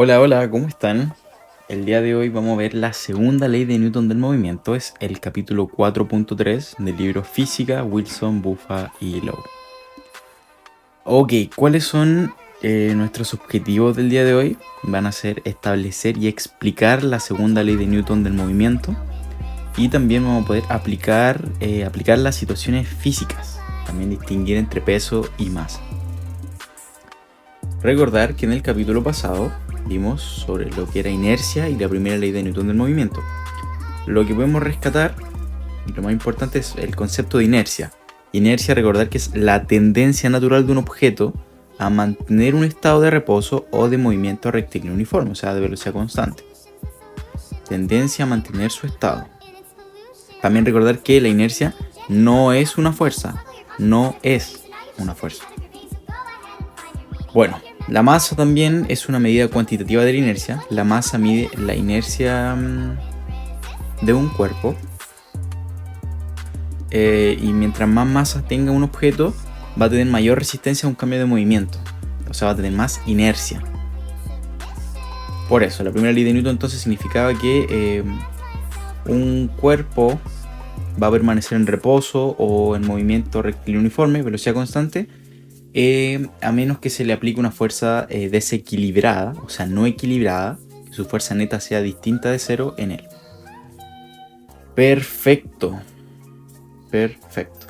Hola, hola, ¿cómo están? El día de hoy vamos a ver la segunda ley de Newton del movimiento. Es el capítulo 4.3 del libro Física, Wilson, Buffa y Lowe. Ok, ¿cuáles son nuestros objetivos del día de hoy? Van a ser establecer y explicar la segunda ley de Newton del movimiento. Y también vamos a poder aplicar las situaciones físicas. También distinguir entre peso y masa. Recordar que en el capítulo pasado vimos sobre lo que era inercia y la primera ley de Newton del movimiento. Lo que podemos rescatar, y lo más importante, es el concepto de inercia. Inercia, recordar que es la tendencia natural de un objeto a mantener un estado de reposo o de movimiento rectilíneo uniforme, o sea, de velocidad constante. Tendencia a mantener su estado. También recordar que la inercia no es una fuerza, no es una fuerza. Bueno, la masa también es una medida cuantitativa de la inercia. La masa mide la inercia de un cuerpo. Y mientras más masa tenga un objeto, va a tener mayor resistencia a un cambio de movimiento. O sea, va a tener más inercia. Por eso, la primera ley de Newton entonces significaba que un cuerpo va a permanecer en reposo o en movimiento rectilíneo uniforme, velocidad constante, a menos que se le aplique una fuerza desequilibrada, o sea, no equilibrada, que su fuerza neta sea distinta de cero en él. Perfecto. Perfecto.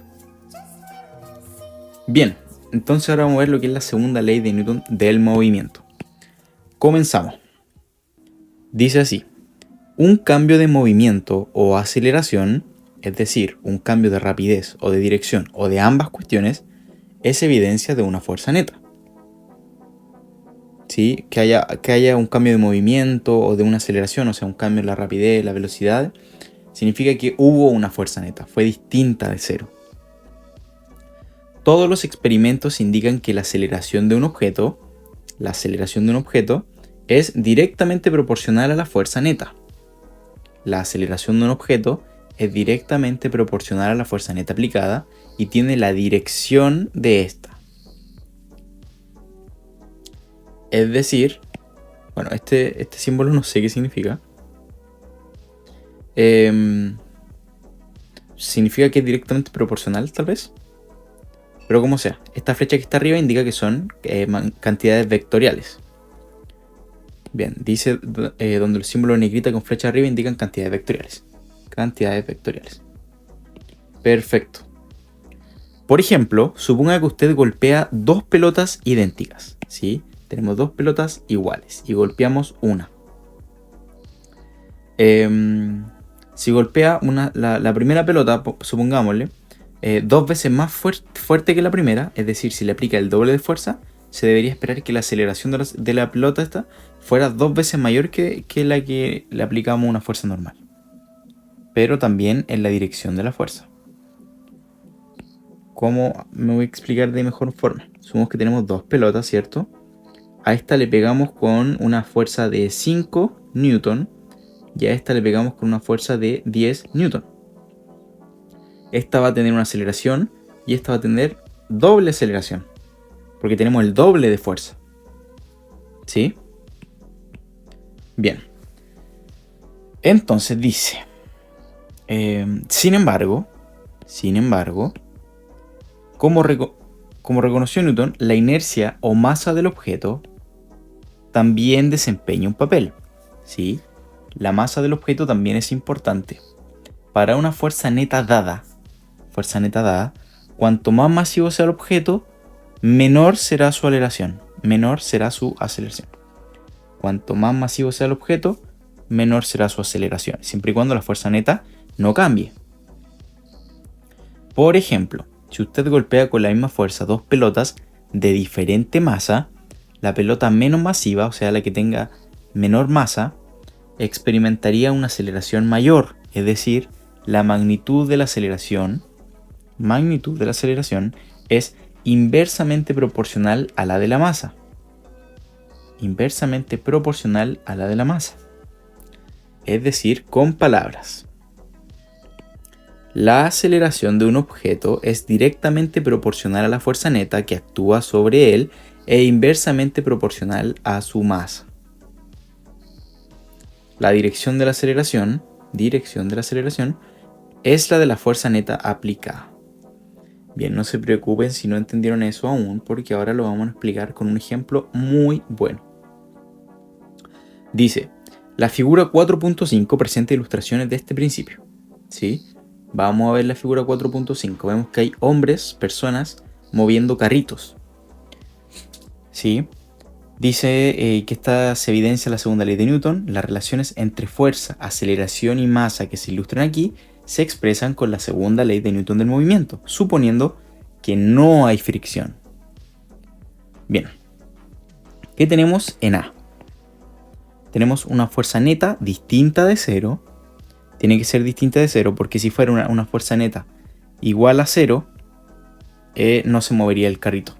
Bien, entonces ahora vamos a ver lo que es la segunda ley de Newton del movimiento. Comenzamos. Dice así: un cambio de movimiento o aceleración, es decir, un cambio de rapidez o de dirección o de ambas cuestiones, es evidencia de una fuerza neta. ¿Sí? Que haya un cambio de movimiento o de una aceleración, o sea, un cambio en la rapidez, la velocidad, significa que hubo una fuerza neta, fue distinta de cero. Todos los experimentos indican que la aceleración de un objeto es directamente proporcional a la fuerza neta. La aceleración de un objeto es directamente proporcional a la fuerza neta aplicada y tiene la dirección de esta. Es decir, bueno, este símbolo no sé qué significa. Significa que es directamente proporcional, tal vez. Pero como sea, esta flecha que está arriba indica que son cantidades vectoriales. Bien, dice donde el símbolo negrita con flecha arriba indican cantidades vectoriales. Cantidades vectoriales. Perfecto. Por ejemplo, suponga que usted golpea dos pelotas idénticas, ¿sí? Tenemos dos pelotas iguales y golpeamos una. Si golpea la primera pelota, supongámosle, dos veces más fuerte que la primera, es decir, si le aplica el doble de fuerza, se debería esperar que la aceleración de la pelota esta fuera dos veces mayor que la que le aplicamos una fuerza normal. Pero también en la dirección de la fuerza. ¿Cómo me voy a explicar de mejor forma? Supongamos que tenemos dos pelotas, ¿cierto? A esta le pegamos con una fuerza de 5 newton y a esta le pegamos con una fuerza de 10 newton. Esta va a tener una aceleración y esta va a tener doble aceleración, porque tenemos el doble de fuerza. ¿Sí? Bien. Entonces dice, sin embargo, como reconoció Newton, la inercia o masa del objeto también desempeña un papel. ¿Sí? La masa del objeto también es importante. Para una fuerza neta dada, cuanto más masivo sea el objeto, menor será su aceleración. Cuanto más masivo sea el objeto, menor será su aceleración, siempre y cuando la fuerza neta no cambie. Por ejemplo, si usted golpea con la misma fuerza dos pelotas de diferente masa, la pelota menos masiva, o sea, la que tenga menor masa, experimentaría una aceleración mayor, es decir, la magnitud de la aceleración es inversamente proporcional a la de la masa. Es decir, con palabras, la aceleración de un objeto es directamente proporcional a la fuerza neta que actúa sobre él e inversamente proporcional a su masa. la dirección de la aceleración, es la de la fuerza neta aplicada. Bien, no se preocupen si no entendieron eso aún, porque ahora lo vamos a explicar con un ejemplo muy bueno. Dice, la figura 4.5 presenta ilustraciones de este principio. ¿Sí? Vamos a ver la figura 4.5. Vemos que hay hombres, personas, moviendo carritos. ¿Sí? Dice que esta se evidencia la segunda ley de Newton. Las relaciones entre fuerza, aceleración y masa que se ilustran aquí se expresan con la segunda ley de Newton del movimiento, suponiendo que no hay fricción. Bien, ¿qué tenemos en A? Tenemos una fuerza neta distinta de cero. Tiene que ser distinta de cero porque si fuera una fuerza neta igual a cero, no se movería el carrito.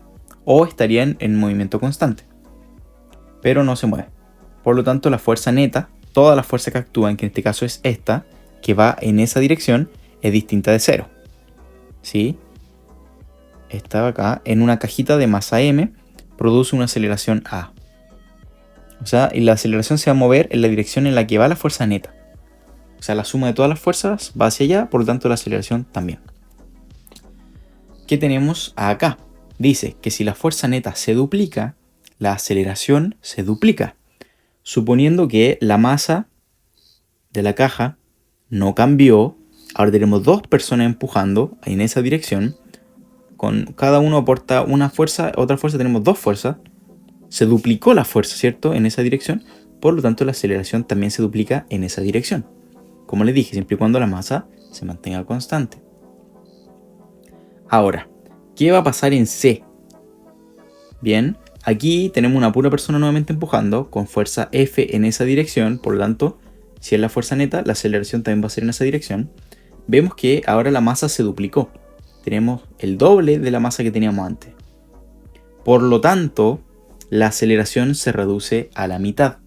O estaría en movimiento constante. Pero no se mueve. Por lo tanto, la fuerza neta, toda la fuerza que actúa, que en este caso es esta, que va en esa dirección, es distinta de cero. ¿Sí? Esta acá, en una cajita de masa m, produce una aceleración A. O sea, y la aceleración se va a mover en la dirección en la que va la fuerza neta. O sea, la suma de todas las fuerzas va hacia allá, por lo tanto la aceleración también. ¿Qué tenemos acá? Dice que si la fuerza neta se duplica, la aceleración se duplica. Suponiendo que la masa de la caja no cambió, ahora tenemos dos personas empujando en esa dirección. Con cada uno aporta una fuerza, otra fuerza, tenemos dos fuerzas. Se duplicó la fuerza, ¿cierto? En esa dirección. Por lo tanto, la aceleración también se duplica en esa dirección. Como les dije, siempre y cuando la masa se mantenga constante. Ahora, ¿qué va a pasar en C? Bien, aquí tenemos una pura persona nuevamente empujando con fuerza F en esa dirección. Por lo tanto, si es la fuerza neta, la aceleración también va a ser en esa dirección. Vemos que ahora la masa se duplicó. Tenemos el doble de la masa que teníamos antes. Por lo tanto, la aceleración se reduce a la mitad,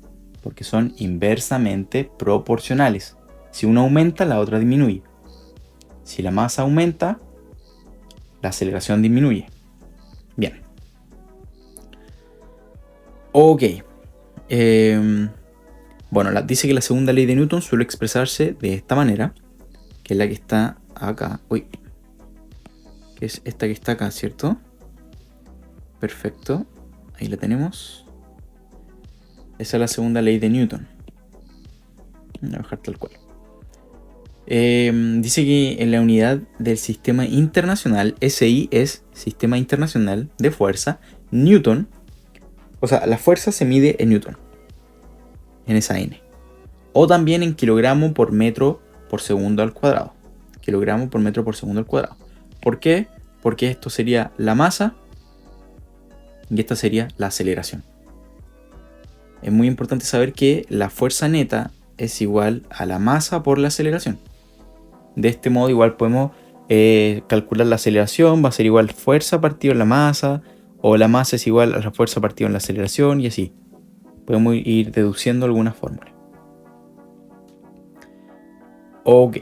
porque son inversamente proporcionales. Si una aumenta, la otra disminuye. Si la masa aumenta, la aceleración disminuye. Bien. Ok. Bueno, dice que la segunda ley de Newton suele expresarse de esta manera, que es la que está acá. Uy. Que es esta que está acá, ¿cierto? Perfecto. Ahí la tenemos. Esa es la segunda ley de Newton. Voy a bajar tal cual. Dice que en la unidad del sistema internacional, SI es Sistema Internacional de Fuerza, Newton, o sea, la fuerza se mide en Newton, en esa N. O también en kilogramo por metro por segundo al cuadrado. Kilogramo por metro por segundo al cuadrado. ¿Por qué? Porque esto sería la masa y esta sería la aceleración. Es muy importante saber que la fuerza neta es igual a la masa por la aceleración. De este modo igual podemos calcular la aceleración, va a ser igual fuerza partido en la masa, o la masa es igual a la fuerza partido en la aceleración, y así. Podemos ir deduciendo alguna fórmula. Ok.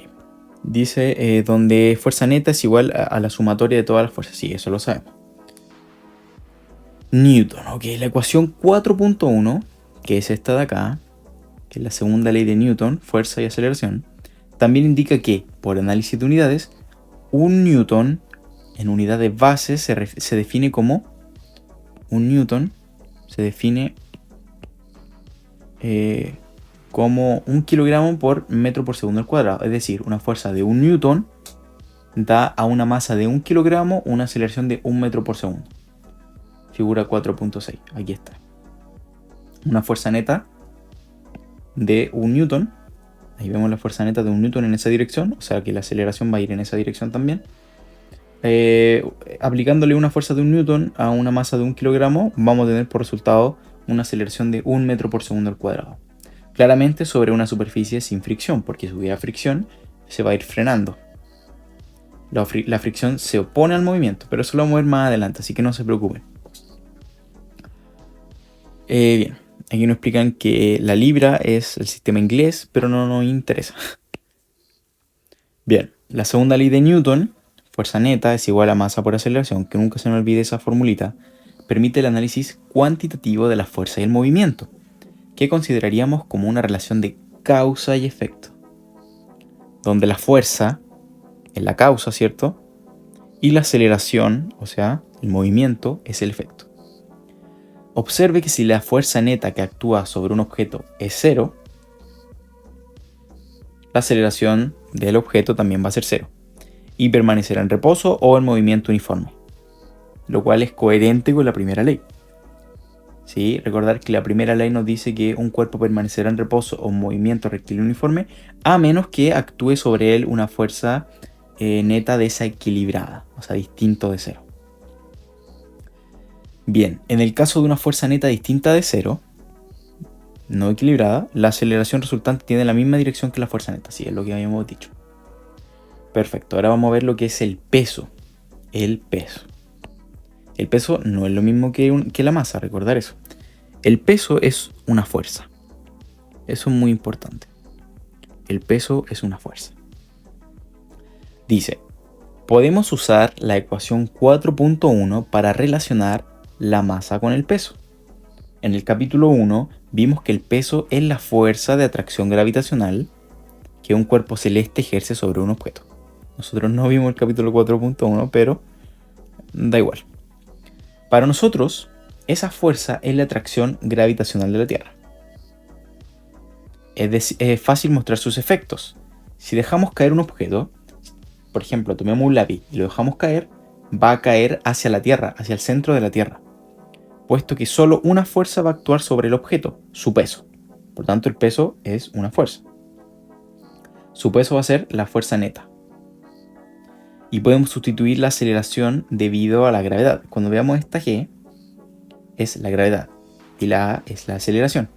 Dice donde fuerza neta es igual a la sumatoria de todas las fuerzas. Sí, eso lo sabemos. Newton, ok. La ecuación 4.1, que es esta de acá, que es la segunda ley de Newton, fuerza y aceleración, también indica que, por análisis de unidades, un newton en unidades base se define como un newton, se define como 1 kilogramo por metro por segundo al cuadrado. Es decir, una fuerza de 1 newton da a una masa de 1 kilogramo una aceleración de 1 metro por segundo. Figura 4.6, aquí está. Una fuerza neta de 1 newton. Ahí vemos la fuerza neta de 1 newton en esa dirección, o sea que la aceleración va a ir en esa dirección también. Aplicándole una fuerza de 1 newton a una masa de 1 kilogramo, vamos a tener por resultado una aceleración de 1 metro por segundo al cuadrado. Claramente sobre una superficie sin fricción, porque si hubiera fricción se va a ir frenando. La fricción se opone al movimiento, pero eso lo vamos a ver más adelante, así que no se preocupen. Bien. Aquí nos explican que la libra es el sistema inglés, pero no nos interesa. Bien, la segunda ley de Newton, fuerza neta es igual a masa por aceleración, que nunca se nos olvide esa formulita, permite el análisis cuantitativo de la fuerza y el movimiento, que consideraríamos como una relación de causa y efecto, donde la fuerza es la causa, ¿cierto? Y la aceleración, o sea, el movimiento, es el efecto. Observe que si la fuerza neta que actúa sobre un objeto es cero, la aceleración del objeto también va a ser cero y permanecerá en reposo o en movimiento uniforme, lo cual es coherente con la primera ley. ¿Sí? Recordar que la primera ley nos dice que un cuerpo permanecerá en reposo o en movimiento rectilíneo uniforme a menos que actúe sobre él una fuerza neta desequilibrada, o sea, distinto de cero. Bien, en el caso de una fuerza neta distinta de cero, no equilibrada, la aceleración resultante tiene la misma dirección que la fuerza neta, sí, es lo que habíamos dicho. Perfecto, ahora vamos a ver lo que es el peso. El peso. El peso no es lo mismo que la masa, recordar eso. El peso es una fuerza. Eso es muy importante. El peso es una fuerza. Dice, podemos usar la ecuación 4.1 para relacionar la masa con el peso. En el capítulo 1 vimos que el peso es la fuerza de atracción gravitacional que un cuerpo celeste ejerce sobre un objeto. Nosotros no vimos el capítulo 4.1, pero da igual. Para nosotros, esa fuerza es la atracción gravitacional de la Tierra. Es fácil mostrar sus efectos. Si dejamos caer un objeto, por ejemplo, tomemos un lápiz y lo dejamos caer, va a caer hacia la Tierra, hacia el centro de la Tierra, puesto que solo una fuerza va a actuar sobre el objeto, su peso. Por tanto, el peso es una fuerza. Su peso va a ser la fuerza neta. Y podemos sustituir la aceleración debido a la gravedad. Cuando veamos esta G, es la gravedad y la A es la aceleración.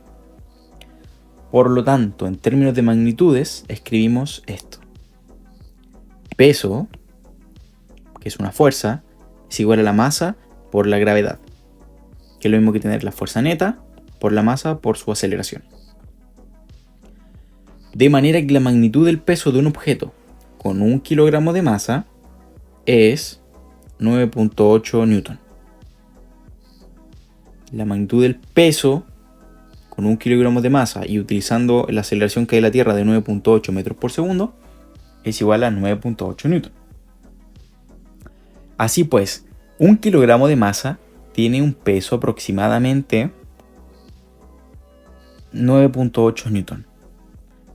Por lo tanto, en términos de magnitudes, escribimos esto. Peso, que es una fuerza, es igual a la masa por la gravedad, que es lo mismo que tener la fuerza neta por la masa por su aceleración. De manera que la magnitud del peso de un objeto con 1 kilogramo de masa es 9.8 newton. La magnitud del peso con 1 kilogramo de masa y utilizando la aceleración que hay en la Tierra de 9.8 metros por segundo es igual a 9.8 newton. Así pues, 1 kilogramo de masa tiene un peso aproximadamente 9.8 newton,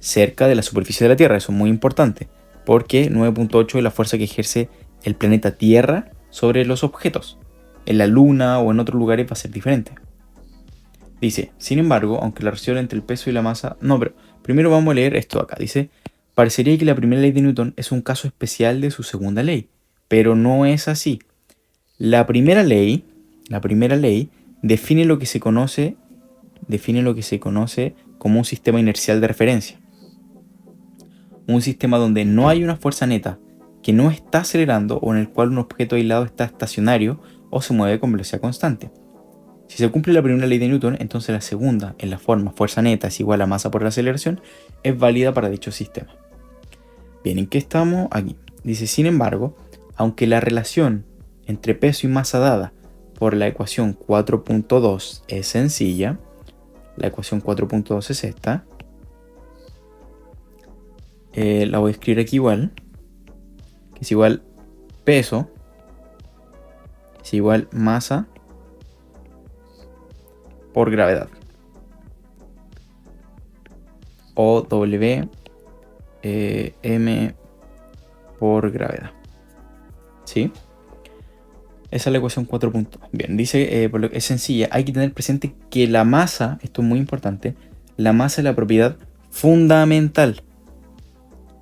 cerca de la superficie de la Tierra. Eso es muy importante, porque 9.8 es la fuerza que ejerce el planeta Tierra sobre los objetos. En la Luna o en otros lugares va a ser diferente. Dice, sin embargo, aunque la relación entre el peso y la masa... No, pero primero vamos a leer esto acá. Dice, parecería que la primera ley de Newton es un caso especial de su segunda ley, pero no es así. La primera ley define lo que se conoce como un sistema inercial de referencia. Un sistema donde no hay una fuerza neta que no está acelerando o en el cual un objeto aislado está estacionario o se mueve con velocidad constante. Si se cumple la primera ley de Newton, entonces la segunda, en la forma fuerza neta es igual a masa por la aceleración, es válida para dicho sistema. Bien, ¿en qué estamos? Aquí. Dice, sin embargo, aunque la relación entre peso y masa dada por la ecuación 4.2 es sencilla, la ecuación 4.2 es esta, la voy a escribir aquí igual, que es igual peso, es igual masa por gravedad. O W M por gravedad. ¿Sí? Esa es la ecuación 4. Bien, dice, por lo que es sencilla, hay que tener presente que la masa, esto es muy importante, la masa es la propiedad fundamental.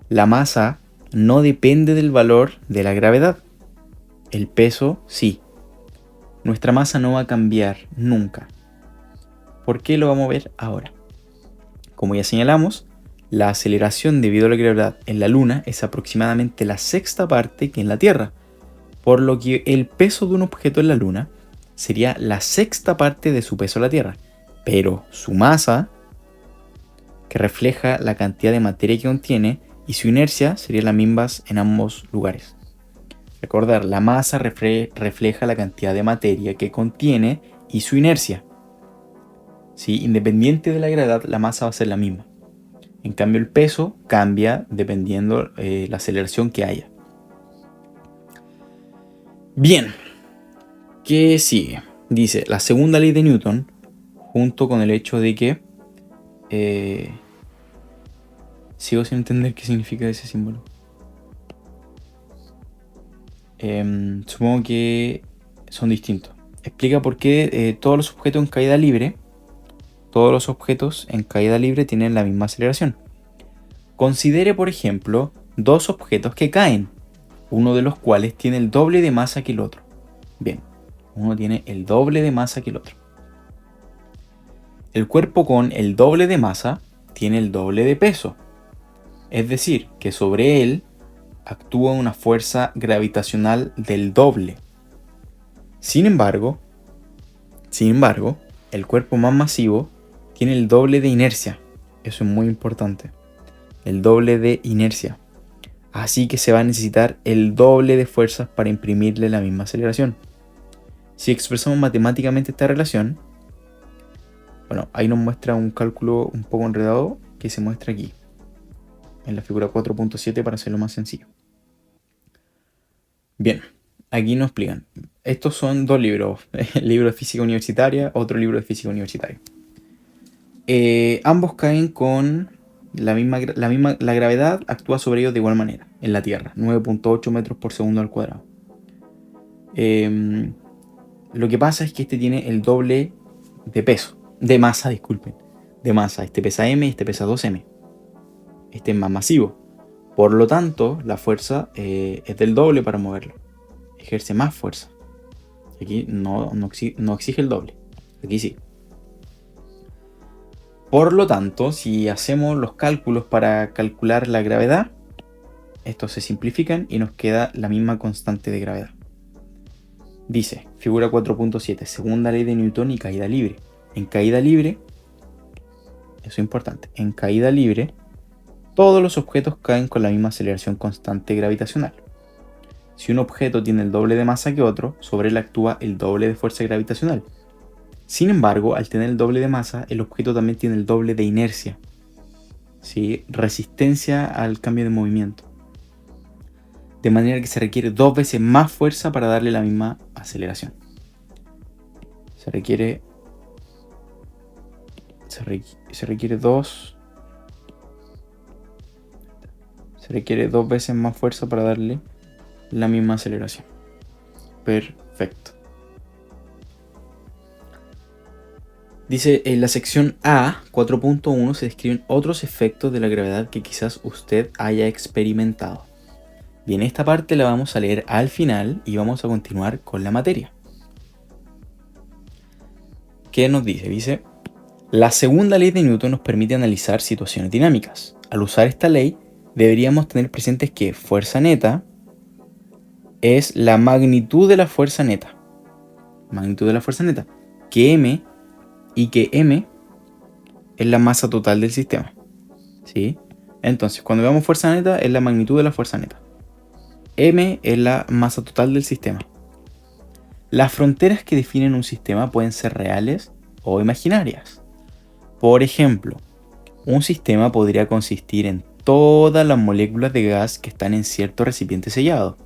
La masa no depende del valor de la gravedad. El peso sí. Nuestra masa no va a cambiar nunca. ¿Por qué lo vamos a ver ahora? Como ya señalamos, la aceleración debido a la gravedad en la Luna es aproximadamente la sexta parte que en la Tierra, por lo que el peso de un objeto en la Luna sería la sexta parte de su peso en la Tierra, pero su masa, que refleja la cantidad de materia que contiene, y su inercia serían las mismas en ambos lugares. Recordar, la masa refleja la cantidad de materia que contiene y su inercia. ¿Sí? Independiente de la gravedad, la masa va a ser la misma. En cambio, el peso cambia dependiendo la aceleración que haya. Bien, ¿qué sigue? Dice, la segunda ley de Newton, junto con el hecho de que... sigo sin entender qué significa ese símbolo. Supongo que son distintos. Explica por qué todos los objetos en caída libre tienen la misma aceleración. Considere, por ejemplo, dos objetos que caen, uno de los cuales tiene el doble de masa que el otro. Bien, uno tiene el doble de masa que el otro. El cuerpo con el doble de masa tiene el doble de peso. Es decir, que sobre él actúa una fuerza gravitacional del doble. Sin embargo, el cuerpo más masivo tiene el doble de inercia. Eso es muy importante. El doble de inercia. Así que se va a necesitar el doble de fuerzas para imprimirle la misma aceleración. Si expresamos matemáticamente esta relación, bueno, ahí nos muestra un cálculo un poco enredado que se muestra aquí, en la figura 4.7 para hacerlo más sencillo. Bien, aquí nos explican. Estos son dos libros, el libro de física universitaria, otro libro de física universitaria. Ambos caen con la gravedad actúa sobre ellos de igual manera en la Tierra, 9.8 metros por segundo al cuadrado. Lo que pasa es que este tiene el doble de peso, de masa, disculpen, de masa. Este pesa m y este pesa 2m. Este es más masivo. Por lo tanto, la fuerza es del doble para moverlo. Ejerce más fuerza. Aquí no exige el doble. Aquí sí. Por lo tanto, si hacemos los cálculos para calcular la gravedad, estos se simplifican y nos queda la misma constante de gravedad. Dice, figura 4.7, segunda ley de Newton y caída libre. En caída libre, eso es importante, en caída libre, todos los objetos caen con la misma aceleración constante gravitacional. Si un objeto tiene el doble de masa que otro, sobre él actúa el doble de fuerza gravitacional. Sin embargo, al tener el doble de masa, el objeto también tiene el doble de inercia. ¿Sí? Resistencia al cambio de movimiento. De manera que se requiere 2 veces más fuerza para darle la misma aceleración. Se requiere 2 veces más fuerza para darle la misma aceleración. Perfecto. Dice, en la sección A, 4.1, se describen otros efectos de la gravedad que quizás usted haya experimentado. Bien, esta parte la vamos a leer al final y vamos a continuar con la materia. ¿Qué nos dice? Dice, la segunda ley de Newton nos permite analizar situaciones dinámicas. Al usar esta ley, deberíamos tener presentes que fuerza neta es la magnitud de la fuerza neta. Magnitud de la fuerza neta. Que m es la masa total del sistema. ¿Sí? Entonces, cuando veamos fuerza neta, es la magnitud de la fuerza neta. M es la masa total del sistema. Las fronteras que definen un sistema pueden ser reales o imaginarias. Por ejemplo, un sistema podría consistir en todas las moléculas de gas que están en cierto recipiente sellado.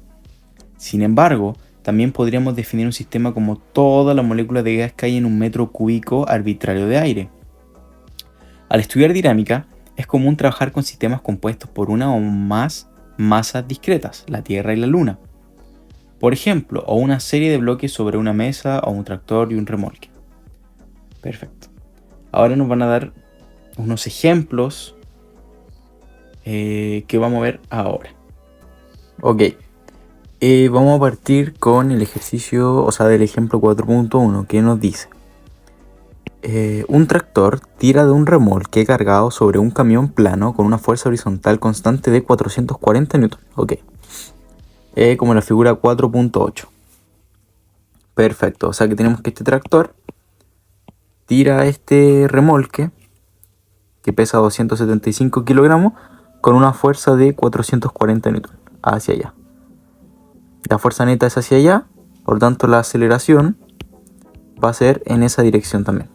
Sin embargo, también podríamos definir un sistema como todas las moléculas de gas que hay en un metro cúbico arbitrario de aire. Al estudiar dinámica, es común trabajar con sistemas compuestos por una o más masas discretas, la Tierra y la Luna. Por ejemplo, o una serie de bloques sobre una mesa o un tractor y un remolque. Perfecto. Ahora nos van a dar unos ejemplos que vamos a ver ahora. Ok. Vamos a partir con el ejercicio, del ejemplo 4.1, que nos dice. Un tractor tira de un remolque cargado sobre un camión plano con una fuerza horizontal constante de 440 N. Ok. Como la figura 4.8. Perfecto. O sea que tenemos que este tractor tira este remolque que pesa 275 kilogramos con una fuerza de 440 N hacia allá. La fuerza neta es hacia allá, por lo tanto la aceleración va a ser en esa dirección también.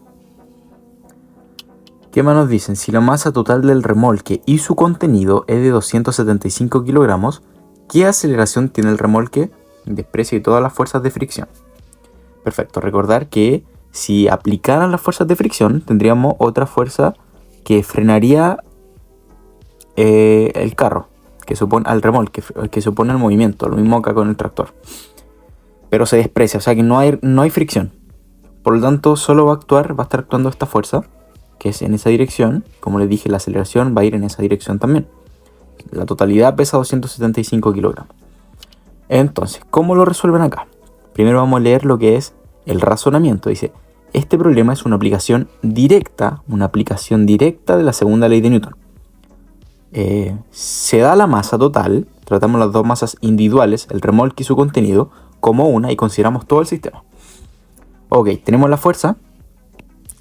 ¿Qué más nos dicen? Si la masa total del remolque y su contenido es de 275 kilogramos, ¿qué aceleración tiene el remolque? Desprecia todas las fuerzas de fricción. Perfecto, recordar que si aplicaran las fuerzas de fricción, tendríamos otra fuerza que frenaría el carro, que supone al remolque, que supone el movimiento, lo mismo acá con el tractor. Pero se desprecia, o sea que no hay fricción. Por lo tanto, solo va a estar actuando esta fuerza, que es en esa dirección. Como les dije, la aceleración va a ir en esa dirección también. La totalidad pesa 275 kilogramos. Entonces, ¿cómo lo resuelven acá? Primero vamos a leer lo que es el razonamiento. Dice, este problema es una aplicación directa de la segunda ley de Newton. Se da la masa total, tratamos las dos masas individuales, el remolque y su contenido, como una y consideramos todo el sistema. Ok, tenemos la fuerza.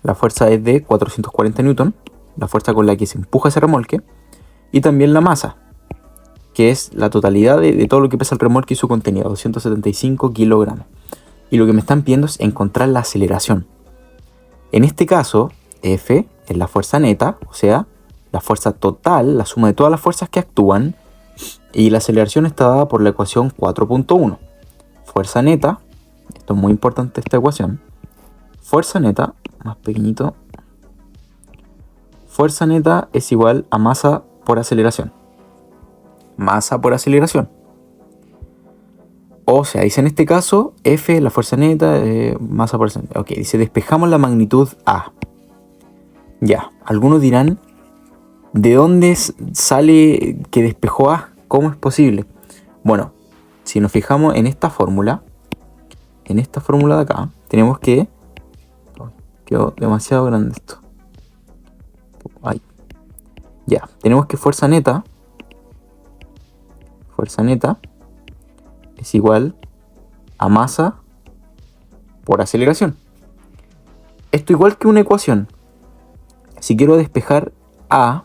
La fuerza es de 440 newton, la fuerza con la que se empuja ese remolque. Y también la masa, que es la totalidad de todo lo que pesa el remolque y su contenido, 275 kilogramos. Y lo que me están pidiendo es encontrar la aceleración. En este caso, F es la fuerza neta, o sea, la fuerza total, la suma de todas las fuerzas que actúan. Y la aceleración está dada por la ecuación 4.1. Fuerza neta, esto es muy importante esta ecuación. Fuerza neta, más pequeñito. Fuerza neta es igual a masa por aceleración. Masa por aceleración. O sea, dice en este caso, F, la fuerza neta, masa por aceleración. Ok, dice, despejamos la magnitud A. Ya, algunos dirán, ¿de dónde sale que despejó A? ¿Cómo es posible? Bueno, si nos fijamos en esta fórmula de acá, tenemos que... Quedó demasiado grande esto. Ay. Ya, tenemos que fuerza neta es igual a masa por aceleración. Esto igual que una ecuación. Si quiero despejar A,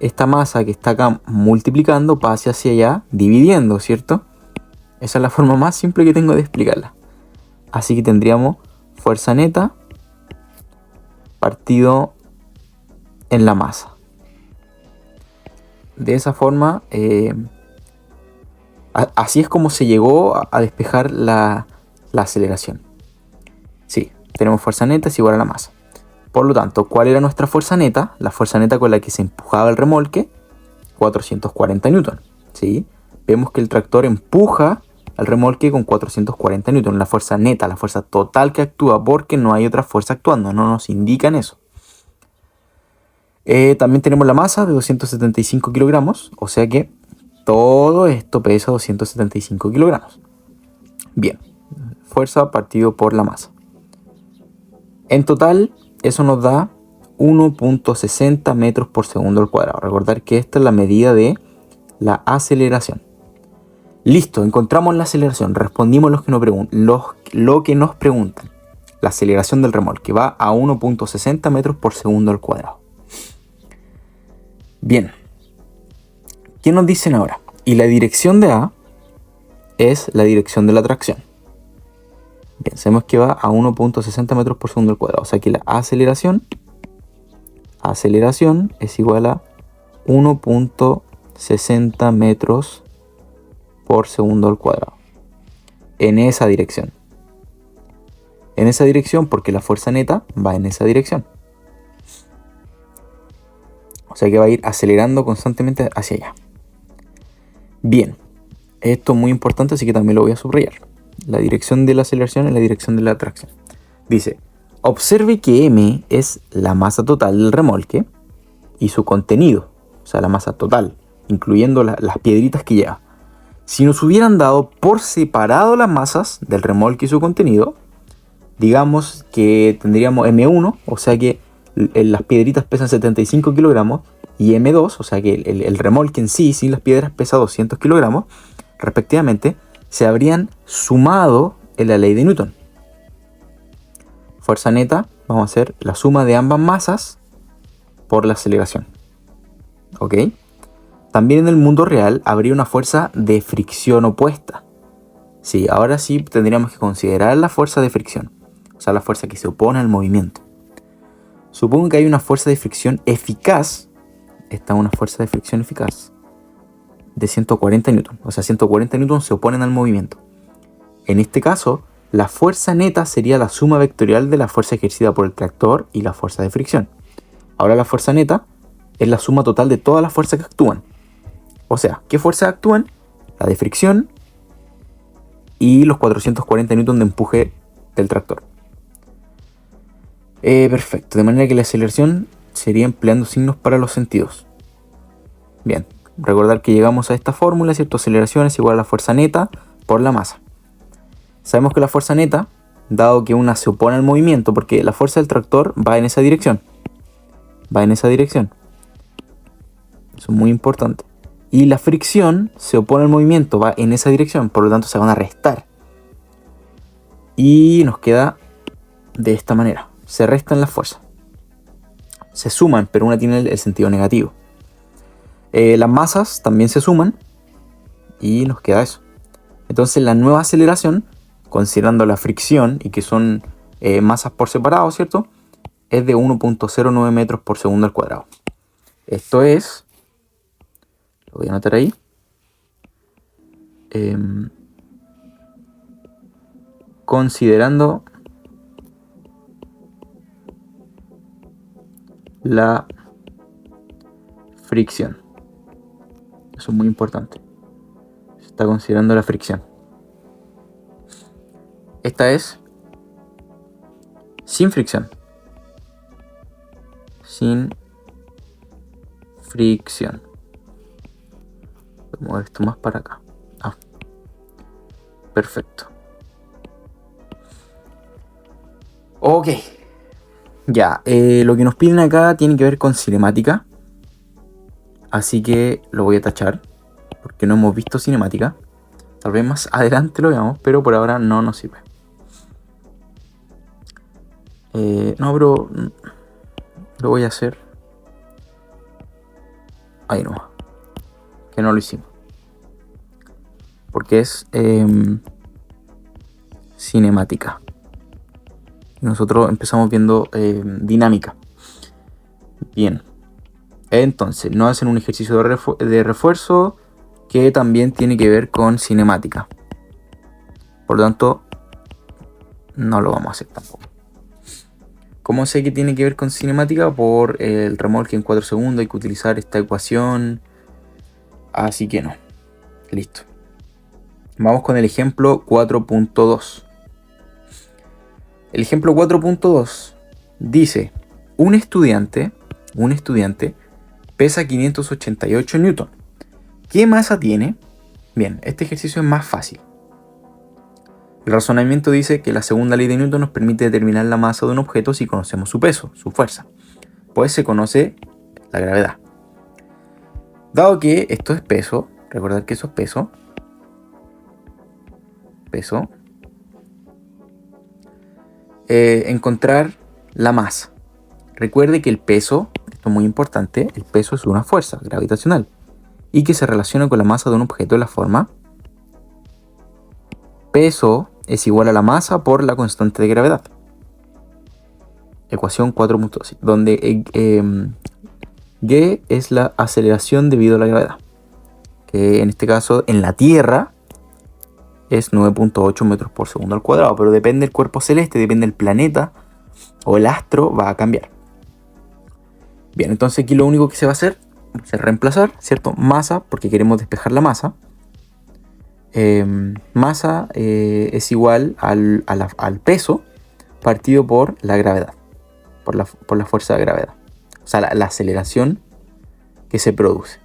esta masa que está acá multiplicando pase hacia allá dividiendo, ¿cierto? Esa es la forma más simple que tengo de explicarla. Así que tendríamos fuerza neta partido en la masa. De esa forma, así es como se llegó a despejar la aceleración. Sí, tenemos fuerza neta es igual a la masa. Por lo tanto, ¿cuál era nuestra fuerza neta? La fuerza neta con la que se empujaba el remolque, 440 newton. ¿Sí? Vemos que el tractor empuja al remolque con 440 newton. La fuerza neta, la fuerza total que actúa, porque no hay otra fuerza actuando, no nos indican eso. También tenemos la masa de 275 kilogramos, o sea que todo esto pesa 275 kilogramos. Bien, fuerza partido por la masa. En total, eso nos da 1.60 metros por segundo al cuadrado. Recordar que esta es la medida de la aceleración. Listo, encontramos la aceleración. Respondimos lo que nos preguntan. La aceleración del remolque va a 1.60 metros por segundo al cuadrado. Bien. ¿Qué nos dicen ahora? Y la dirección de A es la dirección de la tracción. Bien, sabemos que va a 1.60 metros por segundo al cuadrado. O sea que la aceleración es igual a 1.60 metros por segundo al cuadrado. En esa dirección. En esa dirección porque la fuerza neta va en esa dirección. O sea que va a ir acelerando constantemente hacia allá. Bien, esto es muy importante, así que también lo voy a subrayar. La dirección de la aceleración es la dirección de la tracción. Dice, observe que M es la masa total del remolque y su contenido, o sea, la masa total, incluyendo las piedritas que lleva. Si nos hubieran dado por separado las masas del remolque y su contenido, digamos que tendríamos M1, o sea que las piedritas pesan 75 kilogramos, y M2, o sea que el remolque en sí, sin las piedras, pesa 200 kilogramos, respectivamente, se habrían sumado en la ley de Newton. Fuerza neta, vamos a hacer la suma de ambas masas por la aceleración. ¿Ok? También en el mundo real habría una fuerza de fricción opuesta. Sí, ahora sí tendríamos que considerar la fuerza de fricción, o sea, la fuerza que se opone al movimiento. Supongo que hay una fuerza de fricción eficaz. Esta es una fuerza de fricción eficaz de 140 newton. O sea, 140 newton se oponen al movimiento. En este caso, la fuerza neta sería la suma vectorial de la fuerza ejercida por el tractor y la fuerza de fricción. Ahora la fuerza neta es la suma total de todas las fuerzas que actúan. O sea, ¿qué fuerzas actúan? La de fricción y los 440 newton de empuje del tractor. Perfecto, de manera que la aceleración sería empleando signos para los sentidos. Bien, recordar que llegamos a esta fórmula, ¿cierto? Aceleración es igual a la fuerza neta por la masa. Sabemos que la fuerza neta, dado que una se opone al movimiento, porque la fuerza del tractor va en esa dirección. Va en esa dirección. Eso es muy importante. Y la fricción se opone al movimiento, va en esa dirección, por lo tanto se van a restar. Y nos queda de esta manera. Se restan las fuerzas. Se suman, pero una tiene el sentido negativo. Las masas también se suman y nos queda eso. Entonces la nueva aceleración, considerando la fricción y que son masas por separado, ¿cierto? Es de 1.09 metros por segundo al cuadrado. Esto es, lo voy a anotar ahí, considerando la fricción. Eso es muy importante. Se está considerando la fricción. Esta es sin fricción. Sin fricción. Voy a mover esto más para acá. Perfecto. Ok. Ya, lo que nos piden acá tiene que ver con cinemática. Así que lo voy a tachar, porque no hemos visto cinemática. Tal vez más adelante lo veamos, pero por ahora no nos sirve. No, pero lo voy a hacer. Ahí no, que no lo hicimos. Porque es cinemática. Nosotros empezamos viendo dinámica. Bien. Entonces, nos hacen un ejercicio de refuerzo que también tiene que ver con cinemática. Por lo tanto, no lo vamos a hacer tampoco. ¿Cómo sé que tiene que ver con cinemática? Por el remolque en 4 segundos hay que utilizar esta ecuación. Así que no. Listo. Vamos con el ejemplo 4.2. El ejemplo 4.2 dice, un estudiante pesa 588 newton. ¿Qué masa tiene? Bien, este ejercicio es más fácil. El razonamiento dice que la segunda ley de Newton nos permite determinar la masa de un objeto si conocemos su peso, su fuerza. Pues se conoce la gravedad. Dado que esto es peso, recordar que eso es peso. Encontrar la masa. Recuerde que el peso, esto es muy importante, el peso es una fuerza gravitacional y que se relaciona con la masa de un objeto de la forma peso es igual a la masa por la constante de gravedad. Ecuación 4.2, donde G es la aceleración debido a la gravedad, que en este caso en la Tierra es 9.8 metros por segundo al cuadrado, pero depende del cuerpo celeste, depende del planeta o el astro, va a cambiar. Bien, entonces aquí lo único que se va a hacer es reemplazar, ¿cierto? Masa, porque queremos despejar la masa. Masa es igual al peso partido por la gravedad, por la fuerza de gravedad. O sea, la aceleración que se produce.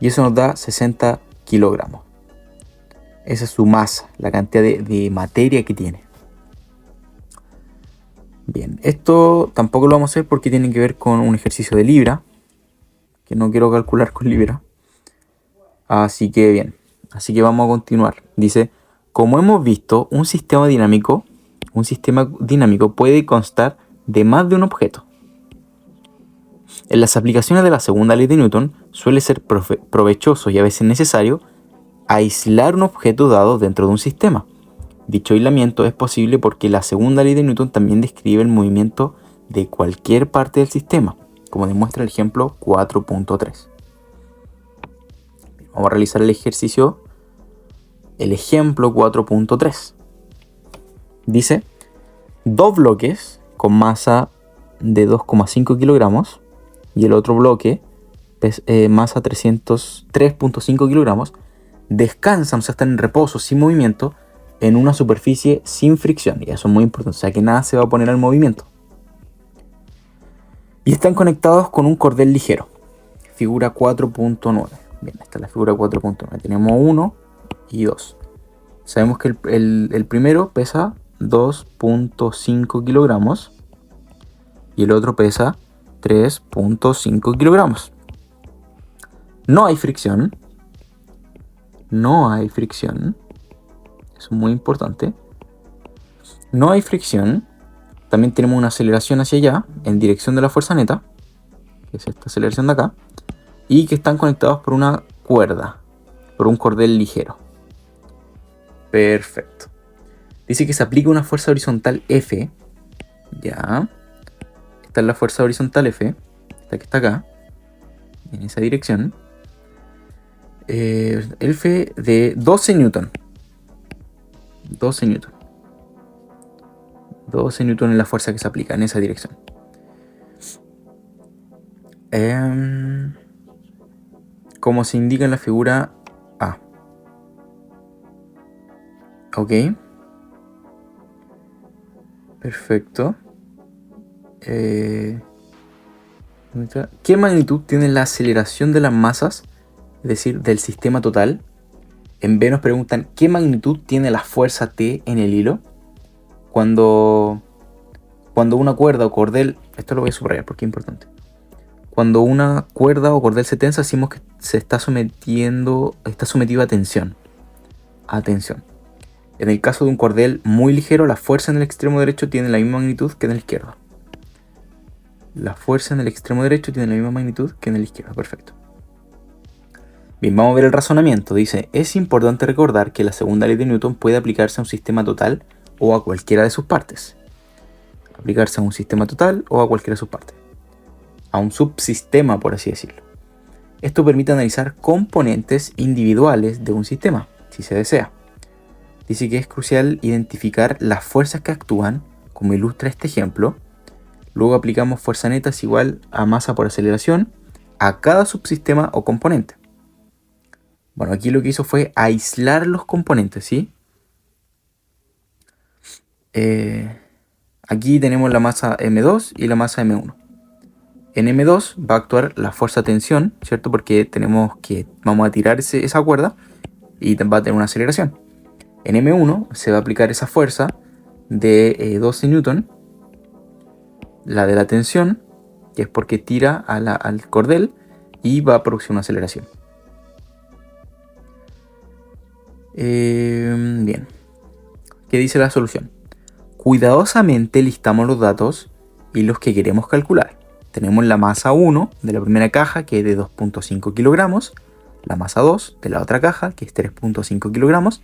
Y eso nos da 60 kilogramos. Esa es su masa, la cantidad de materia que tiene. Bien, esto tampoco lo vamos a hacer porque tiene que ver con un ejercicio de libra, que no quiero calcular con libra. Así que bien, así que vamos a continuar. Dice, como hemos visto, un sistema dinámico puede constar de más de un objeto. En las aplicaciones de la segunda ley de Newton suele ser provechoso y a veces necesario aislar un objeto dado dentro de un sistema. Dicho aislamiento es posible porque la segunda ley de Newton también describe el movimiento de cualquier parte del sistema, como demuestra el ejemplo 4.3. Vamos a realizar el ejemplo 4.3. Dice, dos bloques con masa de 2,5 kilogramos y el otro bloque masa 3.5 kilogramos descansan, o sea, están en reposo, sin movimiento, en una superficie sin fricción. Y eso es muy importante, o sea que nada se va a oponer al movimiento. Y están conectados con un cordel ligero. Figura 4.9. Bien, esta es la figura 4.9. Tenemos 1 y 2. Sabemos que el primero pesa 2.5 kilogramos y el otro pesa 3.5 kilogramos. No hay fricción. No hay fricción. Eso es muy importante. No hay fricción. También tenemos una aceleración hacia allá, en dirección de la fuerza neta, que es esta aceleración de acá, y que están conectados por una cuerda, por un cordel ligero. Perfecto. Dice que se aplica una fuerza horizontal F. Ya. Esta es la fuerza horizontal F. Esta que está acá, en esa dirección. F de 12 newton. 12 newton. 12 newton es la fuerza que se aplica en esa dirección. Como se indica en la figura A. Ok. Perfecto. ¿Qué magnitud tiene la aceleración de las masas? Es decir, del sistema total. En B nos preguntan ¿qué magnitud tiene la fuerza T en el hilo? Cuando una cuerda o cordel, esto lo voy a subrayar porque es importante. Cuando una cuerda o cordel se tensa, decimos que está sometido a tensión. En el caso de un cordel muy ligero, la fuerza en el extremo derecho tiene la misma magnitud que en el izquierdo. La fuerza en el extremo derecho tiene la misma magnitud que en el izquierdo. Perfecto. Bien, vamos a ver el razonamiento. Dice, es importante recordar que la segunda ley de Newton puede aplicarse a un sistema total o a cualquiera de sus partes. Aplicarse a un sistema total o a cualquiera de sus partes. A un subsistema, por así decirlo. Esto permite analizar componentes individuales de un sistema, si se desea. Dice que es crucial identificar las fuerzas que actúan, como ilustra este ejemplo. Luego aplicamos fuerza neta es igual a masa por aceleración a cada subsistema o componente. Bueno, aquí lo que hizo fue aislar los componentes, ¿sí? Aquí tenemos la masa M2 y la masa M1. En M2 va a actuar la fuerza tensión, ¿cierto? Porque vamos a tirar esa cuerda y va a tener una aceleración. En M1 se va a aplicar esa fuerza de 12 newton, la de la tensión, que es porque tira al cordel y va a producir una aceleración. Bien. ¿Qué dice la solución? Cuidadosamente listamos los datos y los que queremos calcular. Tenemos la masa 1 de la primera caja, que es de 2.5 kilogramos. La masa 2 de la otra caja, que es 3.5 kilogramos.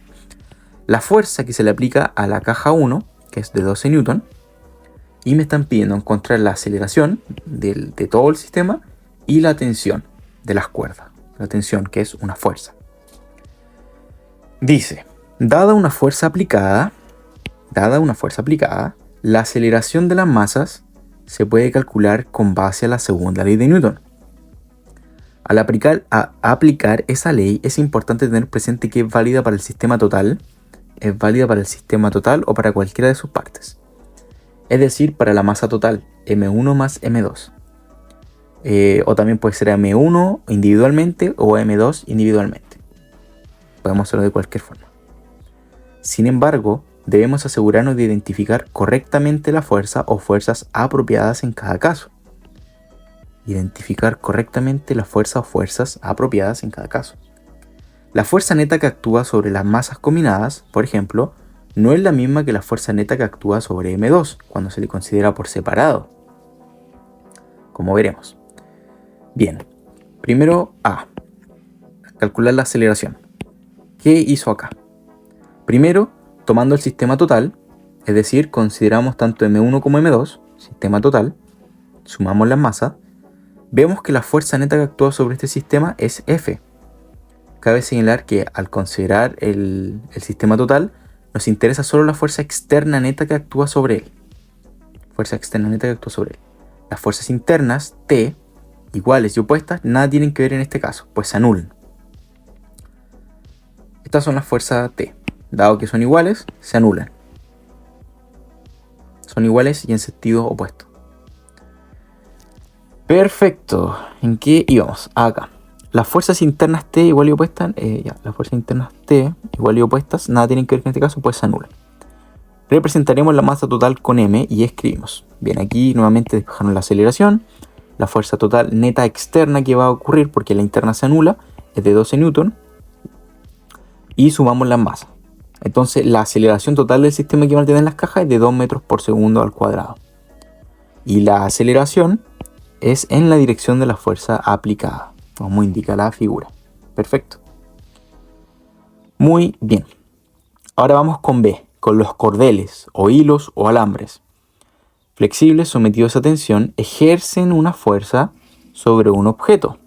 La fuerza que se le aplica a la caja 1, que es de 12 newton. Y me están pidiendo encontrar la aceleración de todo el sistema y la tensión de las cuerdas. La tensión, que es una fuerza. Dice, dada una fuerza aplicada, la aceleración de las masas se puede calcular con base a la segunda ley de Newton. Al aplicar esa ley es importante tener presente que es válida para el sistema total. Es válida para el sistema total o para cualquiera de sus partes. Es decir, para la masa total, M1 más M2. O también puede ser M1 individualmente o M2 individualmente. Podemos hacerlo de cualquier forma. Sin embargo, debemos asegurarnos de identificar correctamente la fuerza o fuerzas apropiadas en cada caso. Identificar correctamente la fuerza o fuerzas apropiadas en cada caso. La fuerza neta que actúa sobre las masas combinadas, por ejemplo, no es la misma que la fuerza neta que actúa sobre M2 cuando se le considera por separado, como veremos. Bien, primero A. Calcular la aceleración. ¿Qué hizo acá? Primero, tomando el sistema total, es decir, consideramos tanto M1 como M2, sistema total, sumamos las masas, vemos que la fuerza neta que actúa sobre este sistema es F. Cabe señalar que al considerar el sistema total, nos interesa solo la fuerza externa neta que actúa sobre él. Fuerza externa neta que actúa sobre él. Las fuerzas internas, T, iguales y opuestas, nada tienen que ver en este caso, pues se anulan. Estas son las fuerzas T. Dado que son iguales, se anulan. Son iguales y en sentido opuesto. Perfecto. ¿En qué íbamos? Acá. Las fuerzas internas T igual y opuestas, las fuerzas internas T igual y opuestas, nada tienen que ver en este caso, pues se anulan. Representaremos la masa total con M y escribimos. Bien, aquí nuevamente despejamos la aceleración. La fuerza total neta externa que va a ocurrir, porque la interna se anula, es de 12 newton. Y sumamos las masas. Entonces la aceleración total del sistema que mantiene en las cajas es de 2 metros por segundo al cuadrado. Y la aceleración es en la dirección de la fuerza aplicada, como indica la figura. Perfecto. Muy bien. Ahora vamos con B, con los cordeles o hilos o alambres flexibles sometidos a tensión ejercen una fuerza sobre un objeto,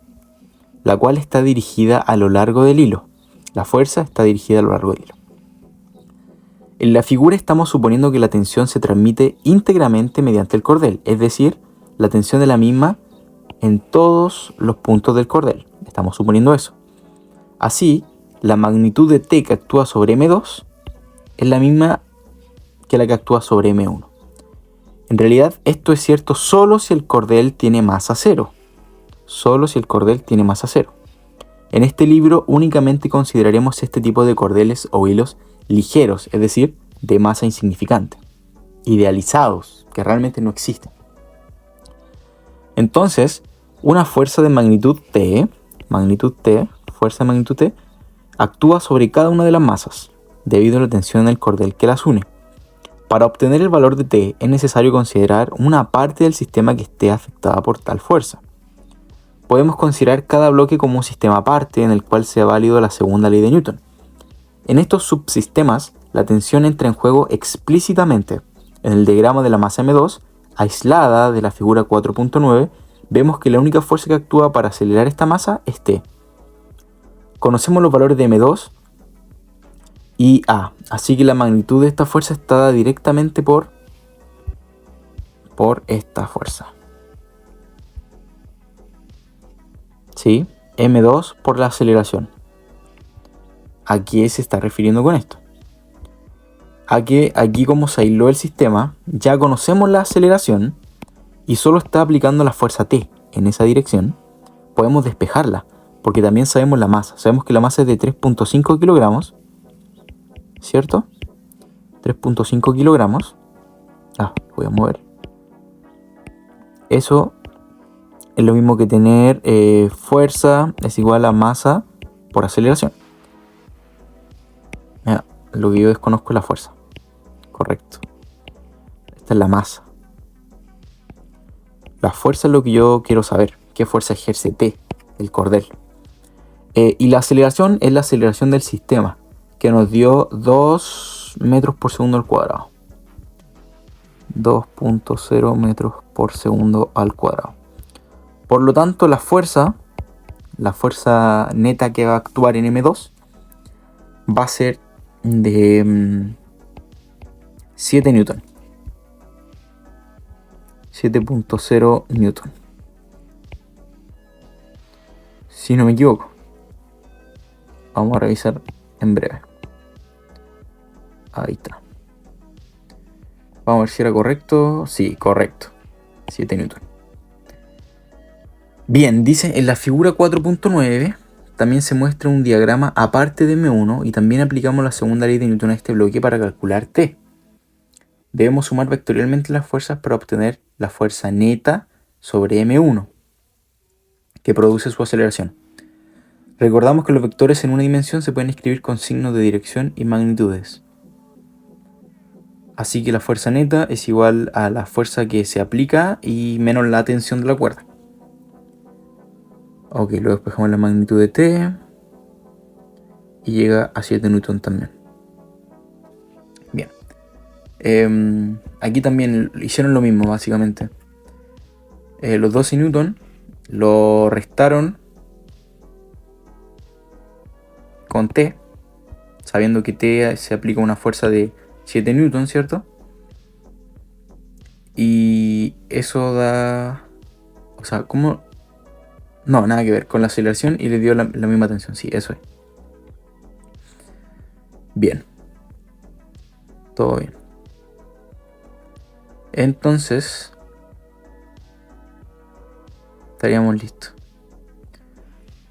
la cual está dirigida a lo largo del hilo. La fuerza está dirigida a lo largo del hilo. En la figura estamos suponiendo que la tensión se transmite íntegramente mediante el cordel, es decir, la tensión de la misma en todos los puntos del cordel. Estamos suponiendo eso. Así, la magnitud de T que actúa sobre M2 es la misma que la que actúa sobre M1. En realidad, esto es cierto solo si el cordel tiene masa cero. Solo si el cordel tiene masa cero. En este libro únicamente consideraremos este tipo de cordeles o hilos ligeros, es decir, de masa insignificante, idealizados, que realmente no existen. Entonces, una fuerza de magnitud T, fuerza de magnitud T, actúa sobre cada una de las masas, debido a la tensión en el cordel que las une. Para obtener el valor de T es necesario considerar una parte del sistema que esté afectada por tal fuerza. Podemos considerar cada bloque como un sistema aparte en el cual sea válido la segunda ley de Newton. En estos subsistemas, la tensión entra en juego explícitamente. En el diagrama de la masa M2, aislada de la figura 4.9, vemos que la única fuerza que actúa para acelerar esta masa es T. Conocemos los valores de M2 y A, así que la magnitud de esta fuerza está dada directamente por esta fuerza. ¿Sí? M2 por la aceleración. ¿A qué se está refiriendo con esto? A que aquí, como se aisló el sistema, ya conocemos la aceleración y solo está aplicando la fuerza T en esa dirección. Podemos despejarla, porque también sabemos la masa. Sabemos que la masa es de 3.5 kilogramos, ¿cierto? 3.5 kilogramos. Voy a mover. Eso es lo mismo que tener fuerza es igual a masa por aceleración. Mira, lo que yo desconozco es la fuerza. Correcto. Esta es la masa. La fuerza es lo que yo quiero saber. ¿Qué fuerza ejerce T, el cordel? Y la aceleración es la aceleración del sistema, que nos dio 2 metros por segundo al cuadrado. 2.0 metros por segundo al cuadrado. Por lo tanto, la fuerza neta que va a actuar en M2 va a ser de 7 newton. 7.0 newton. Si no me equivoco. Vamos a revisar en breve. Ahí está. Vamos a ver si era correcto. Sí, correcto. 7 newton. Bien, dice en la figura 4.9 también se muestra un diagrama aparte de M1 y también aplicamos la segunda ley de Newton a este bloque para calcular T. Debemos sumar vectorialmente las fuerzas para obtener la fuerza neta sobre M1, que produce su aceleración. Recordamos que los vectores en una dimensión se pueden escribir con signos de dirección y magnitudes. Así que la fuerza neta es igual a la fuerza que se aplica y menos la tensión de la cuerda. Ok, luego despejamos la magnitud de T y llega a 7 newton también. Bien. Aquí también hicieron lo mismo, básicamente. Los 12 newton lo restaron con T, sabiendo que T se aplica una fuerza de 7 newton, ¿cierto? Y eso da... O sea, ¿cómo? No, nada que ver con la aceleración y le dio la misma tensión. Sí, eso es. Bien. Todo bien. Entonces, estaríamos listos.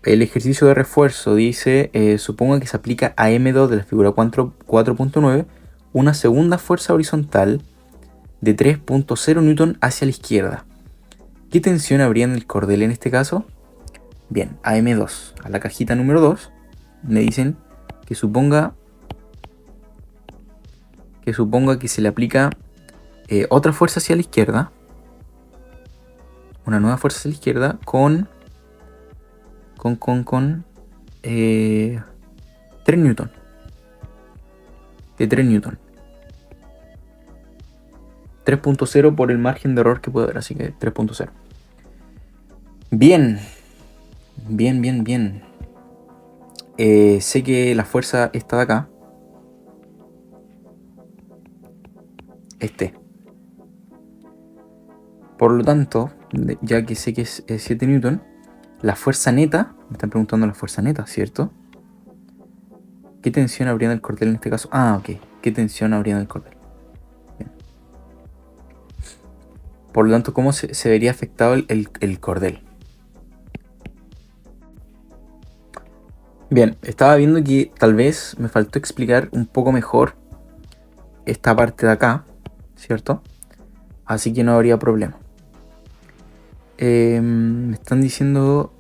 El ejercicio de refuerzo dice, suponga que se aplica a M2 de la figura 4.9 una segunda fuerza horizontal de 3.0 newton hacia la izquierda. ¿Qué tensión habría en el cordel en este caso? Bien, a M2, a la cajita número 2, me dicen que suponga que se le aplica otra fuerza hacia la izquierda, una nueva fuerza hacia la izquierda con 3 newton. De 3 newton. 3.0 por el margen de error que puede haber, así que 3.0. Bien. Bien. Sé que la fuerza está de acá. Por lo tanto, ya que sé que es 7 newton, la fuerza neta, me están preguntando la fuerza neta, ¿cierto? ¿Qué tensión habría en el cordel en este caso? Ah, ok. ¿Qué tensión habría en el cordel? Bien. Por lo tanto, ¿cómo se vería afectado el cordel? Bien, estaba viendo que tal vez me faltó explicar un poco mejor esta parte de acá, ¿cierto? Así que no habría problema. Me están diciendo...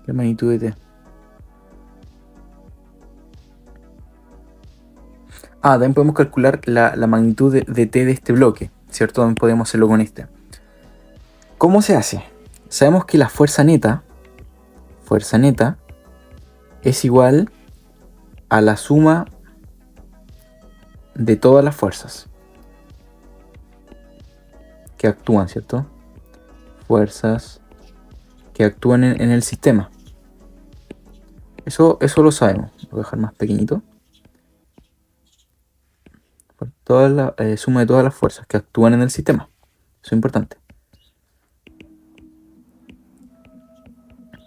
la magnitud de T. También podemos calcular la magnitud de T de este bloque, ¿cierto? También podemos hacerlo con este. ¿Cómo se hace? Sabemos que la fuerza neta es igual a la suma de todas las fuerzas que actúan, ¿cierto? Fuerzas que actúan en el sistema. Eso lo sabemos. Lo voy a dejar más pequeñito. Toda la suma de todas las fuerzas que actúan en el sistema. Eso es importante.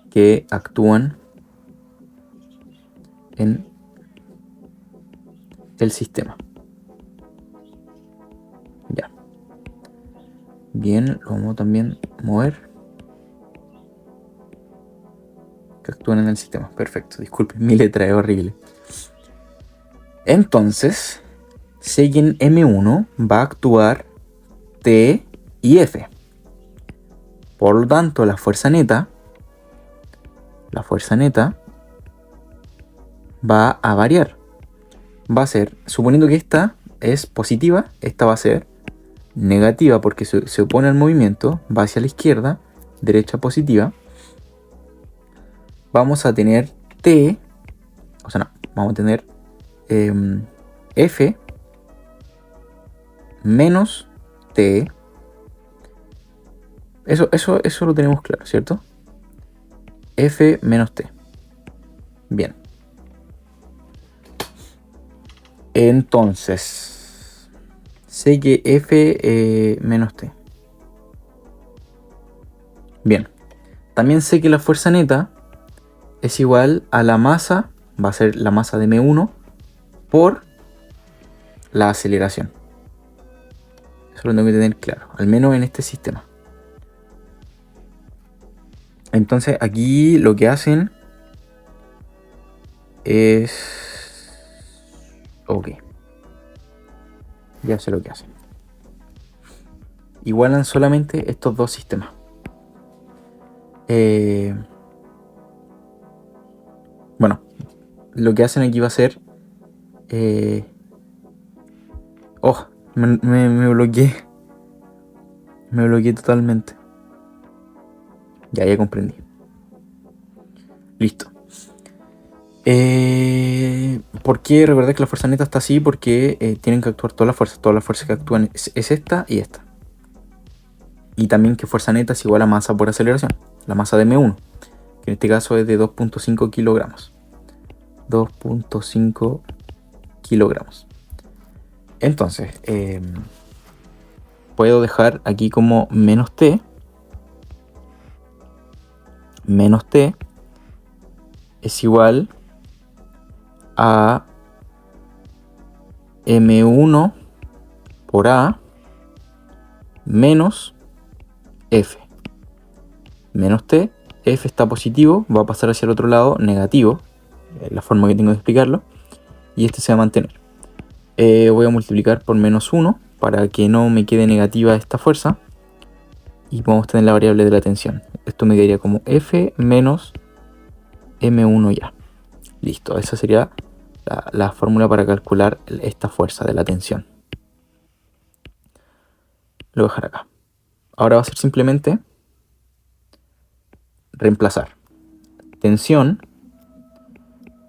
Que actúan en el sistema. Ya. Bien, lo vamos a también mover. Que actúan en el sistema. Perfecto, disculpen, mi letra es horrible. Entonces, sé que en M1 va a actuar T y F. Por lo tanto, la fuerza neta va a variar. Va a ser, suponiendo que esta es positiva, esta va a ser negativa porque se opone al movimiento, va hacia la izquierda, derecha positiva. Vamos a tener T, o sea, no, vamos a tener F menos T. Eso lo tenemos claro, ¿cierto? F menos T. Bien. Entonces, sé que F menos T. Bien. También sé que la fuerza neta es igual a la masa, va a ser la masa de M1 por la aceleración. Eso lo tengo que tener claro, al menos en este sistema. Entonces aquí lo que hacen es... Ok. Ya sé lo que hacen. Igualan solamente estos dos sistemas. Bueno, lo que hacen aquí va a ser... me bloqueé. Me bloqueé totalmente. Ya comprendí. Listo. ¿Por qué? Recordad que la fuerza neta está así porque tienen que actuar todas las fuerzas. Todas las fuerzas que actúan es esta y esta. Y también que fuerza neta es igual a masa por aceleración. La masa de M1, que en este caso es de 2.5 kilogramos. 2.5 kilogramos. Entonces, puedo dejar aquí como menos T. Menos T es igual a M1 por A menos F. Menos T, F está positivo, va a pasar hacia el otro lado negativo, la forma que tengo de explicarlo, y este se va a mantener. Voy a multiplicar por menos 1 para que no me quede negativa esta fuerza, y podemos tener la variable de la tensión. Esto me quedaría como F menos M1 ya. Listo, esa sería la fórmula para calcular esta fuerza de la tensión. Lo voy a dejar acá. Ahora va a ser simplemente reemplazar. Tensión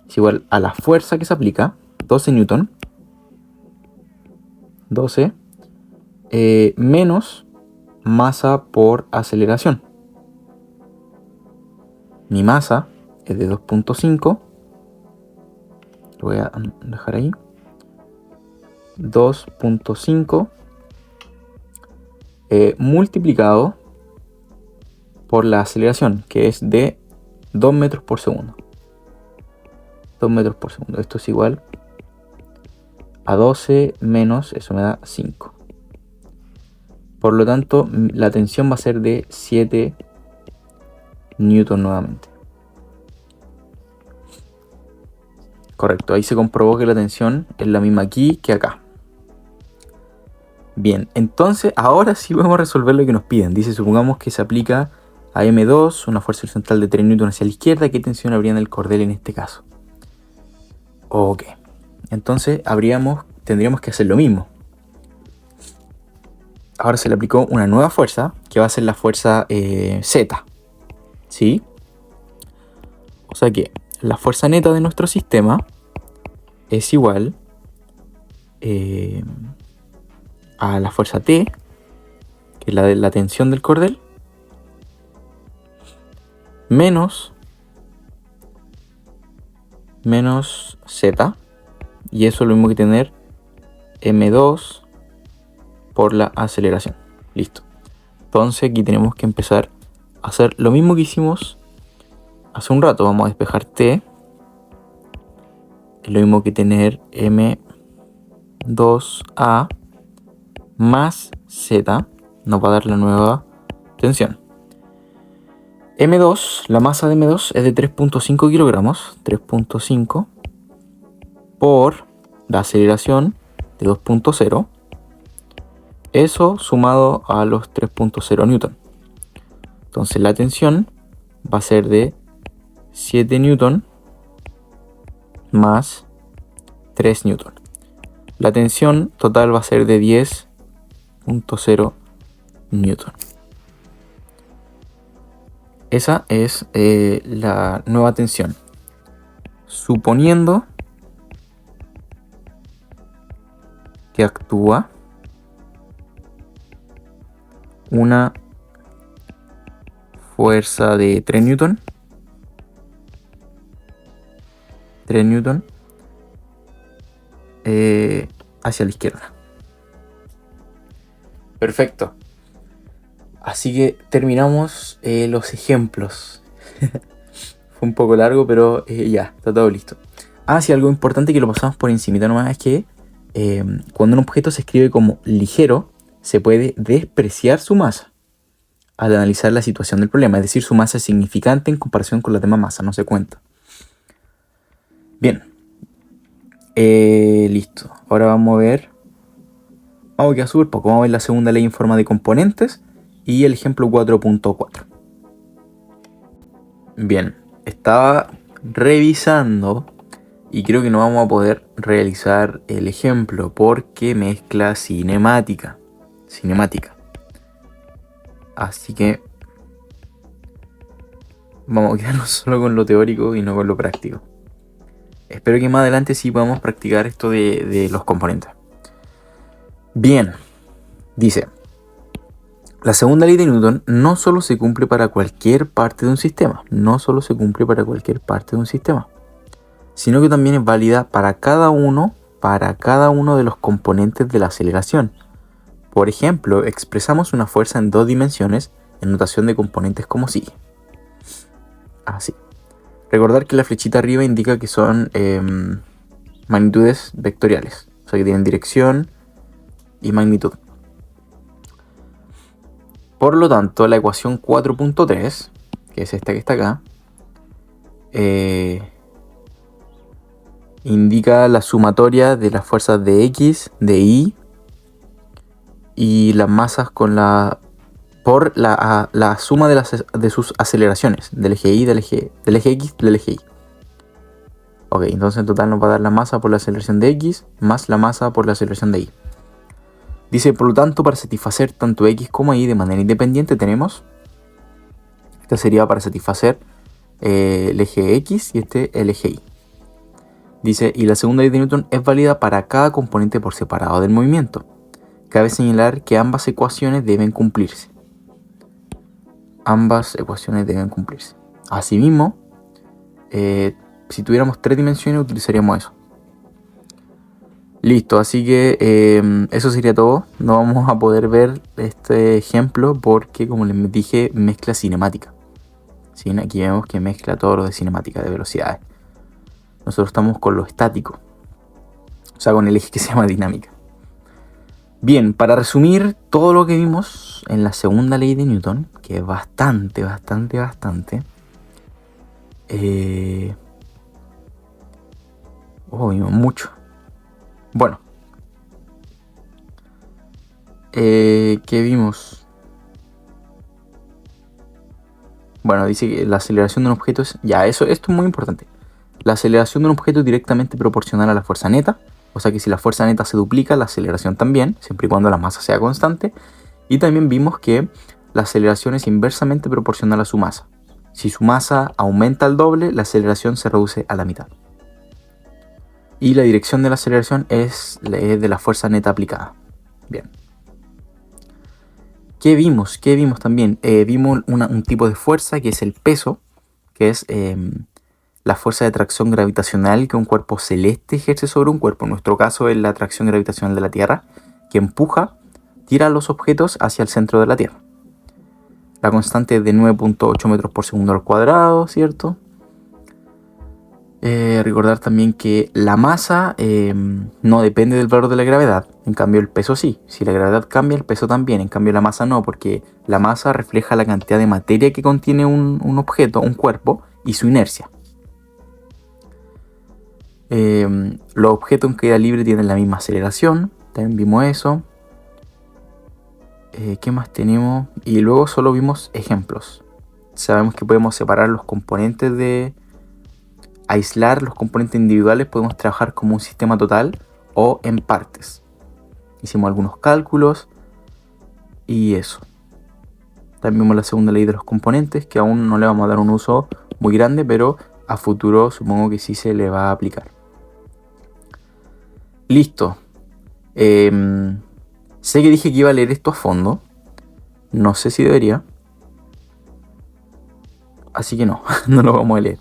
es igual a la fuerza que se aplica, 12 newton, 12, menos masa por aceleración. Mi masa es de 2.5, lo voy a dejar ahí, 2.5 multiplicado por la aceleración, que es de 2 metros por segundo. 2 metros por segundo. Esto es igual a 12 menos, eso me da 5. Por lo tanto, la tensión va a ser de 7 newton nuevamente. Correcto, ahí se comprobó que la tensión es la misma aquí que acá. Bien, entonces ahora sí vamos a resolver lo que nos piden. Dice, supongamos que se aplica a M2 una fuerza horizontal de 3 newton hacia la izquierda. ¿Qué tensión habría en el cordel en este caso? Ok, entonces tendríamos que hacer lo mismo. Ahora se le aplicó una nueva fuerza, que va a ser la fuerza Z. ¿Sí? O sea que la fuerza neta de nuestro sistema es igual a la fuerza T, que es la de la tensión del cordel, menos Z. Y eso es lo mismo que tener M2 por la aceleración. Listo. Entonces aquí tenemos que empezar a hacer lo mismo que hicimos hace un rato. Vamos a despejar T. Es lo mismo que tener M2A más Z. Nos va a dar la nueva tensión. M2, la masa de M2 es de 3.5 kilogramos. 3.5 por la aceleración de 2.0. Eso sumado a los 3.0 newton. Entonces la tensión va a ser de 7 newton más 3 newton. La tensión total va a ser de 10.0 newton. Esa es la nueva tensión. Suponiendo que actúa una fuerza de 3 newton. 3 newton hacia la izquierda. Perfecto. Así que terminamos los ejemplos. Fue un poco largo, pero ya, está todo listo. Sí, algo importante que lo pasamos por encimita nomás es que cuando un objeto se escribe como ligero, se puede despreciar su masa al analizar la situación del problema. Es decir, su masa es significante en comparación con las demás masas, no se cuenta. Bien. Listo. Ahora vamos a ver. Vamos a quedar súper poco. Vamos a ver la segunda ley en forma de componentes y el ejemplo 4.4. Bien. Estaba revisando y creo que no vamos a poder realizar el ejemplo porque mezcla cinemática. Así que vamos a quedarnos solo con lo teórico y no con lo práctico. espero que más adelante sí podamos practicar esto de los componentes. Bien, dice, la segunda ley de Newton no solo se cumple para cualquier parte de un sistema, sino que también es válida para cada uno de los componentes de la aceleración. Por ejemplo, expresamos una fuerza en 2 dimensiones en notación de componentes como sigue. Así. Recordar que la flechita arriba indica que son magnitudes vectoriales, o sea que tienen dirección y magnitud. Por lo tanto, la ecuación 4.3, que es esta que está acá, indica la sumatoria de las fuerzas de X, de Y y las masas por la suma de sus aceleraciones, del eje Y, del eje X, del eje Y. Ok, entonces en total nos va a dar la masa por la aceleración de X más la masa por la aceleración de Y. Dice, por lo tanto, para satisfacer tanto X como Y de manera independiente tenemos, esta sería para satisfacer el eje X y el eje Y. Dice, y la segunda ley de Newton es válida para cada componente por separado del movimiento. Cabe señalar que ambas ecuaciones deben cumplirse. Asimismo, si tuviéramos 3 dimensiones utilizaríamos eso. Listo, así que eso sería todo. No vamos a poder ver este ejemplo porque, como les dije, mezcla cinemática. ¿Sí? Aquí vemos que mezcla todo lo de cinemática, de velocidades. Nosotros estamos con lo estático, o sea, con el eje que se llama dinámica. Bien, para resumir todo lo que vimos en la segunda ley de Newton, que es bastante. Vimos mucho. Bueno. ¿Qué vimos? Bueno, dice que la aceleración de un objeto es... esto es muy importante. La aceleración de un objeto es directamente proporcional a la fuerza neta. O sea que si la fuerza neta se duplica, la aceleración también, siempre y cuando la masa sea constante. Y también vimos que la aceleración es inversamente proporcional a su masa. Si su masa aumenta al doble, la aceleración se reduce a la mitad. Y la dirección de la aceleración es de la fuerza neta aplicada. Bien. ¿Qué vimos? También? Vimos un tipo de fuerza que es el peso, que es la fuerza de atracción gravitacional que un cuerpo celeste ejerce sobre un cuerpo. En nuestro caso es la atracción gravitacional de la Tierra, que tira los objetos hacia el centro de la Tierra. La constante es de 9.8 metros por segundo al cuadrado, ¿cierto? Recordar también que la masa no depende del valor de la gravedad, en cambio el peso sí. Si la gravedad cambia, el peso también, en cambio la masa no, porque la masa refleja la cantidad de materia que contiene un objeto, un cuerpo, y su inercia. Los objetos en caída libre tienen la misma aceleración, también vimos eso. ¿Qué más tenemos? Y luego solo vimos ejemplos. Sabemos que podemos separar los componentes aislar los componentes individuales, podemos trabajar como un sistema total o en partes. Hicimos algunos cálculos y eso. También vimos la segunda ley de los componentes, que aún no le vamos a dar un uso muy grande, pero a futuro supongo que sí se le va a aplicar. Listo. Sé que dije que iba a leer esto a fondo. No sé si debería. Así que no, no lo vamos a leer.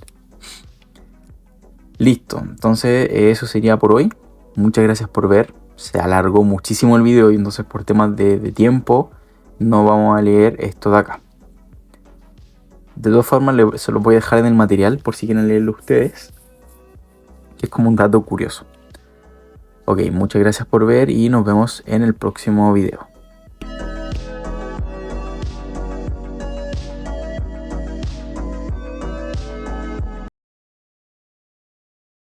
Listo, entonces eso sería por hoy. Muchas gracias por ver. Se alargó muchísimo el video y entonces por temas de tiempo no vamos a leer esto de acá. De todas formas se lo voy a dejar en el material por si quieren leerlo ustedes, que es como un dato curioso. Ok, muchas gracias por ver y nos vemos en el próximo video.